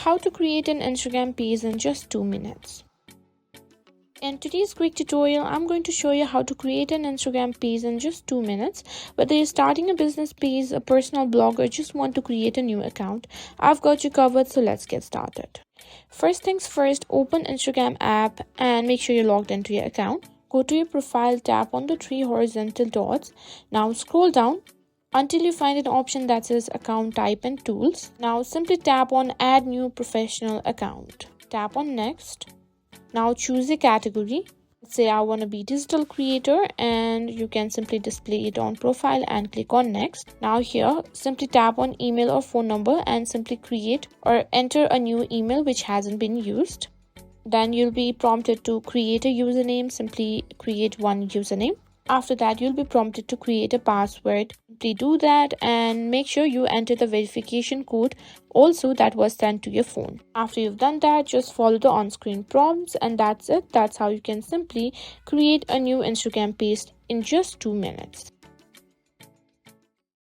How to create an Instagram page in just 2 minutes. In today's quick tutorial, I'm going to show you how to create an Instagram page in just 2 minutes. Whether you're starting a business page, a personal blog, or just want to create a new account, I've got you covered, so let's get started. First things first, open Instagram app and make sure you're logged into your account. Go to your profile, tap on the three horizontal dots. Now scroll down until you find an option that says account type and tools. Now simply tap on add new professional account. Tap on next. Now choose a category. Let's say I want to be digital creator, and you can simply display it on profile and click on next. Now here simply tap on email or phone number and simply create or enter a new email which hasn't been used. Then you'll be prompted to create a username. Simply create one username. After that, you'll be prompted to create a password. Simply do that and make sure you enter the verification code also that was sent to your phone. After you've done that, just follow the on-screen prompts, and that's it. That's how you can simply create a new Instagram page in just 2 minutes.